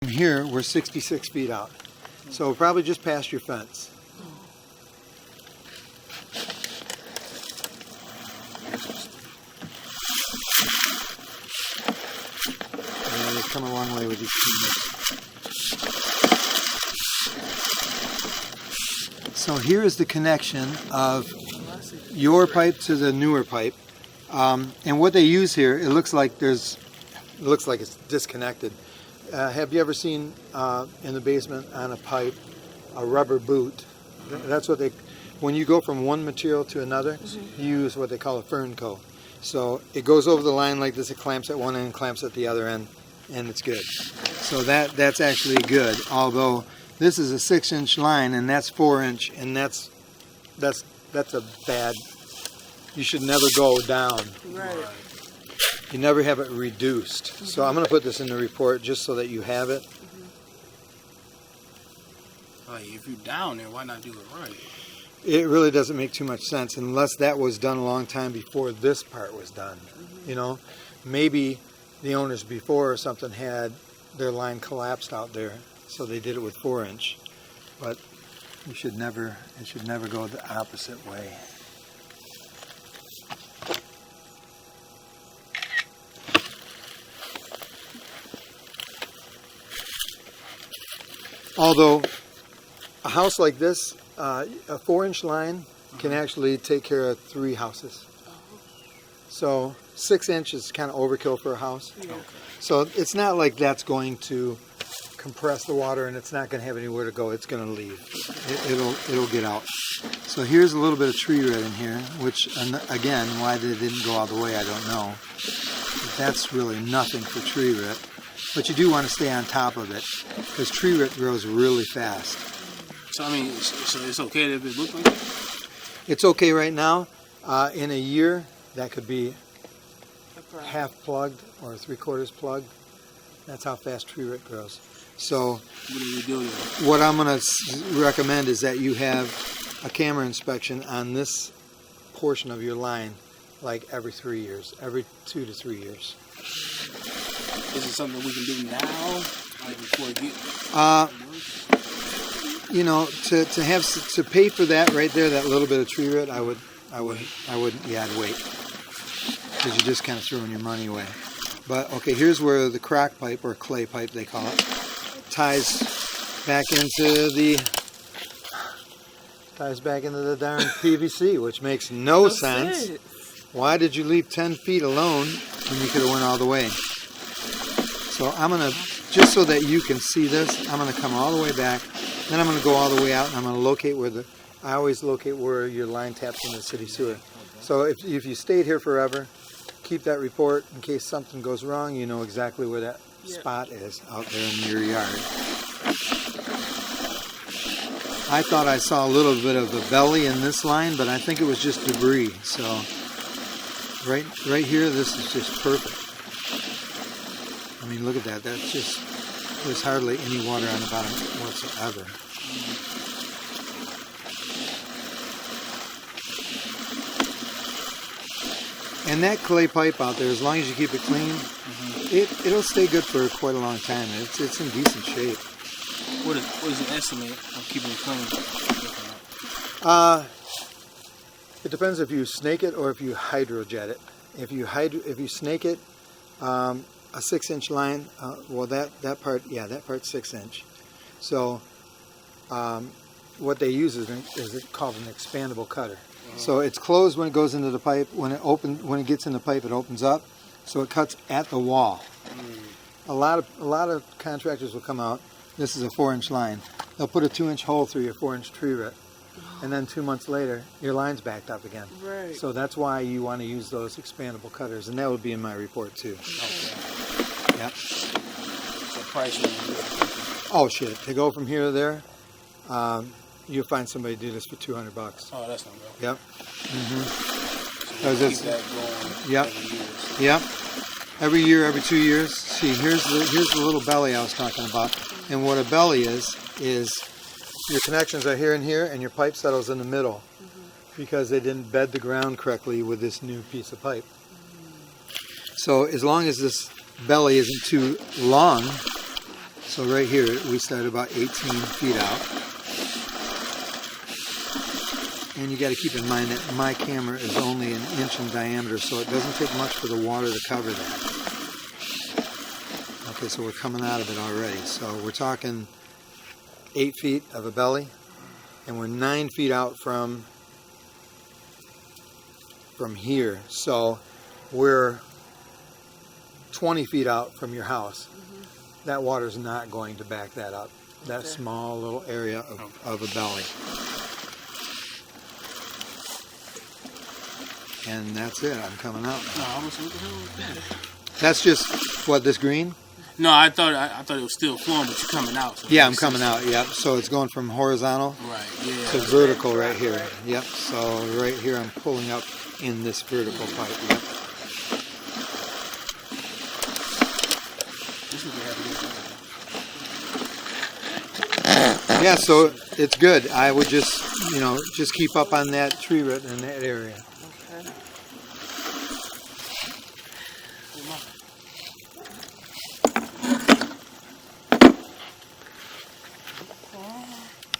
From here, we're 66 feet out. So probably just past your fence. Yeah, they've come a long way with these trees. So here is the connection of your pipe to the newer pipe. And what they use here, it looks like it's disconnected. Have you ever seen in the basement on a pipe a rubber boot? That's what when you go from one material to another, you use what they call a Fernco. So it goes over the line like this, it clamps at one end, clamps at the other end, and it's good. So that's actually good, although this is a 6-inch line and that's 4-inch, and that's a bad, you should never go down. Right. You never have it reduced. So I'm going to put this in the report just so that you have it. Like, if you're down there, why not do it right? It really doesn't make too much sense unless that was done a long time before this part was done. You know, maybe the owners before or something had their line collapsed out there, so they did it with 4-inch. But it should never go the opposite way. Although a house like this, a 4-inch line can actually take care of 3 houses. So 6-inch is kind of overkill for a house. Yeah. So it's not like that's going to compress the water and it's not going to have anywhere to go. It's going to leave. It'll get out. So here's a little bit of tree root in here, which again, why they didn't go all the way, I don't know. But that's really nothing for tree root. But you do want to stay on top of it because tree root grows really fast. So, I mean, so it's okay if it looks like that? It's okay right now. In a year, that could be half plugged or 3/4 plugged. That's how fast tree root grows. So What do we do then? what I'm going to recommend is that you have a camera inspection on this portion of your line like every 3 years, every 2 to 3 years. Is it something we can do now, like before it gets? You know, to pay for that right there, that little bit of tree root, I wouldn't. Yeah, I'd wait because you're just kind of throwing your money away. But okay, here's where the crock pipe or clay pipe they call it ties back into the darn PVC, which makes no sense. Why did you leave 10 feet alone when you could have went all the way? So I'm going to, just so that you can see this, I'm going to come all the way back, then I'm going to go all the way out, and I'm going to locate I always locate where your line taps into the city sewer. So if you stayed here forever, keep that report in case something goes wrong, you know exactly where that spot is out there in your yard. I thought I saw a little bit of a belly in this line, but I think it was just debris. So right here, this is just perfect. I mean, look at that. That's just, there's hardly any water on the bottom whatsoever. And that clay pipe out there, as long as you keep it clean, it'll stay good for quite a long time. It's in decent shape. What is the estimate of keeping it clean? It depends if you snake it or if you hydrojet it. If you snake it, a 6-inch line, well that part's 6-inch. So what they use is called an expandable cutter. So it's closed when it goes into the pipe. When it gets in the pipe, it opens up, so it cuts at the wall. A lot of contractors will come out. This is a 4-inch line. They'll put a 2-inch hole through your 4-inch tree root, and then 2 months later, your line's backed up again. Right. So that's why you want to use those expandable cutters, and that would be in my report too. Okay. Yep. The price would be Oh shit! To go from here to there, you'll find somebody do this for $200. Oh, that's not bad. Yep. So keep that going. Yep. Every year. Yep. Every year, every 2 years. See, here's the little belly I was talking about. And what a belly is your connections are here and here, and your pipe settles in the middle because they didn't bed the ground correctly with this new piece of pipe. So as long as this belly isn't too long, So right here, we start about 18 feet out. And you got to keep in mind that my camera is only an inch in diameter, so it doesn't take much for the water to cover that. Okay, so we're coming out of it already. So we're talking 8 feet of a belly, and we're 9 feet out from here. So we're 20 feet out from your house. That water's not going to back that up. That small little area of a belly. And that's it. I'm coming out. No, I was what the hell was that? That's just what, this green? No, I thought it was still flowing, but you're coming out. So Yeah, I'm coming out. Yep. So it's going from horizontal Right. Yeah. to vertical right here. Yep. So right here I'm pulling up in this vertical pipe. Yep. This is what we have to do. Yeah. So it's good. I would just keep up on that tree root in that area.